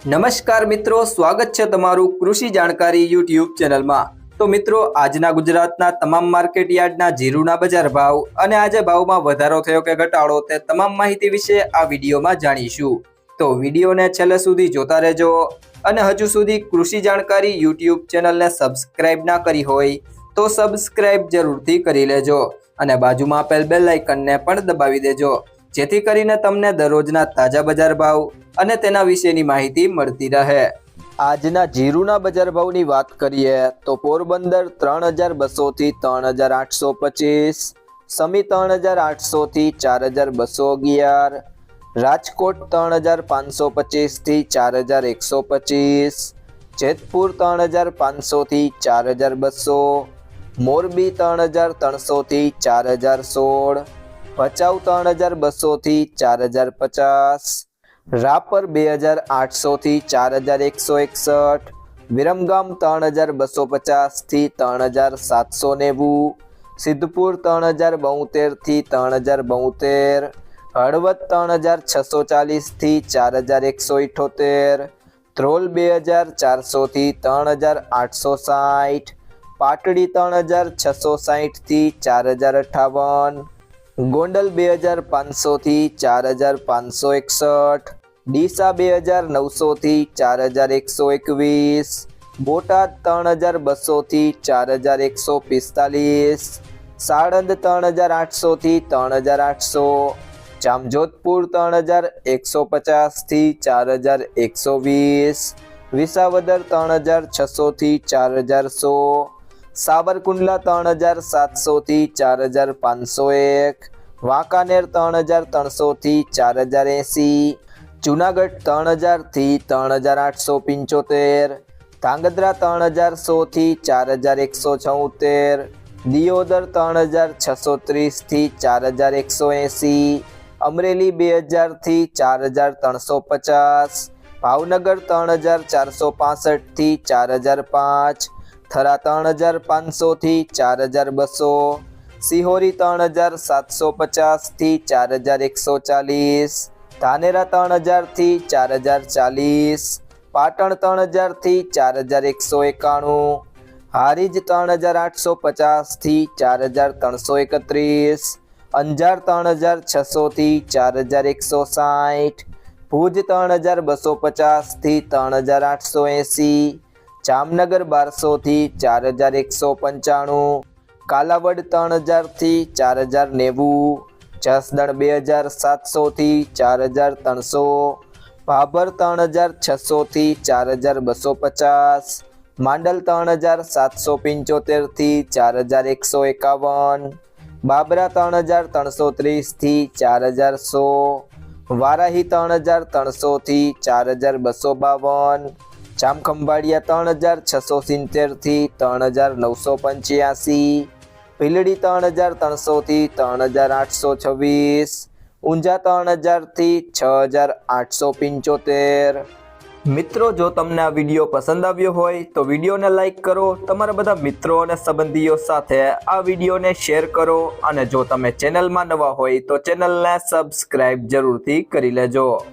નમસ્કાર મિત્રો, સ્વાગત છે તમારું કૃષિ જાણકારી યુટ્યુબ ચેનલમાં। તો મિત્રો, આજના ગુજરાતના તમામ માર્કેટ યાર્ડના જીરુના બજાર ભાવ અને આજે ભાવમાં વધારો થયો કે ઘટાડો તે તમામ માહિતી વિશે આ વિડીયોમાં જાણીશું। તો વિડીયોને છેલ્લે સુધી જોતા રહેજો અને હજુ સુધી કૃષિ જાણકારી યુટ્યુબ ચેનલને સબસ્ક્રાઇબ ના કરી હોય તો સબસ્ક્રાઇબ જરૂરથી કરી લેજો અને બાજુમાં આપેલ બેલ આઇકનને પણ દબાવી દેજો, જેથી કરીને તમને દરરોજના તાજા બજાર ભાવ અને તેના વિશેની માહિતી મળતી રહે। આજના જીરુના બજાર ભાવની વાત કરીએ તો પોરબંદર 3200 થી 3825, સમી 3800 થી 4211, રાજકોટ 3525 થી 4125, જેતપુર 3500 થી 4200, મોરબી 3300 થી 4016, ભચાઉ 3200 થી 4050, રાપર 2800 થી 4161, વિરમગામ 3250 થી 3790, સિદ્ધપુર 3072 થી 3072, હળવદ 3640 થી 4178, ધ્રોલ 2400 થી 3860, પાટડી 3660 થી 4058, ગોંડલ 2500 થી 4561, ડીસા 2900 થી 4121, બોટાદ 3200 થી 4145, સાણંદ 3800 થી 3800, જામજોધપુર 3150 થી 4120, વિસાવદર 3600 થી 4100, સાબરકુંડલા 3700 થી 4501, વાંકાનેર 3300 થી 4080, જુનાગઢ 3000 થી 3875, ધાંગધ્રા 3100 થી 4176, દિયોદર 3630 થી 4180, અમરેલી 2000 થી 4350, ભાવનગર 3465 થી 4005, થરા 3500 થી 4200, સિહોરી 3750 થી 4140, ધાનેરા 3000 થી 4040, પાટણ 3000 થી 4191, હારીજ 3850 થી 4331, અંજાર 3600 થી 4160, ભુજ 3250 થી 3880, જામનગર 1200 થી 4195, કાલાવડ 3000 થી 4090, જસદણ 2700 થી 4300, ભાભર 3600 થી 4250, માંડલ 3775 થી 4151, બાબરા 3330 થી 4100, વારાહી 3300 થી 4252, જામખંભાળિયા 3670 થી 3985, ભીલડી 3300 થી 3826, ઊંઝા 3000 થી 6875। મિત્રો, જો તમને આ વિડીયો પસંદ આવ્યો હોય તો વિડીયોને લાઈક કરો, તમારા બધા મિત્રો અને સંબંધીઓ સાથે આ વિડીયોને શેર કરો અને જો તમે ચેનલમાં નવા હોય તો ચેનલને સબસ્ક્રાઇબ જરૂરથી કરી લેજો।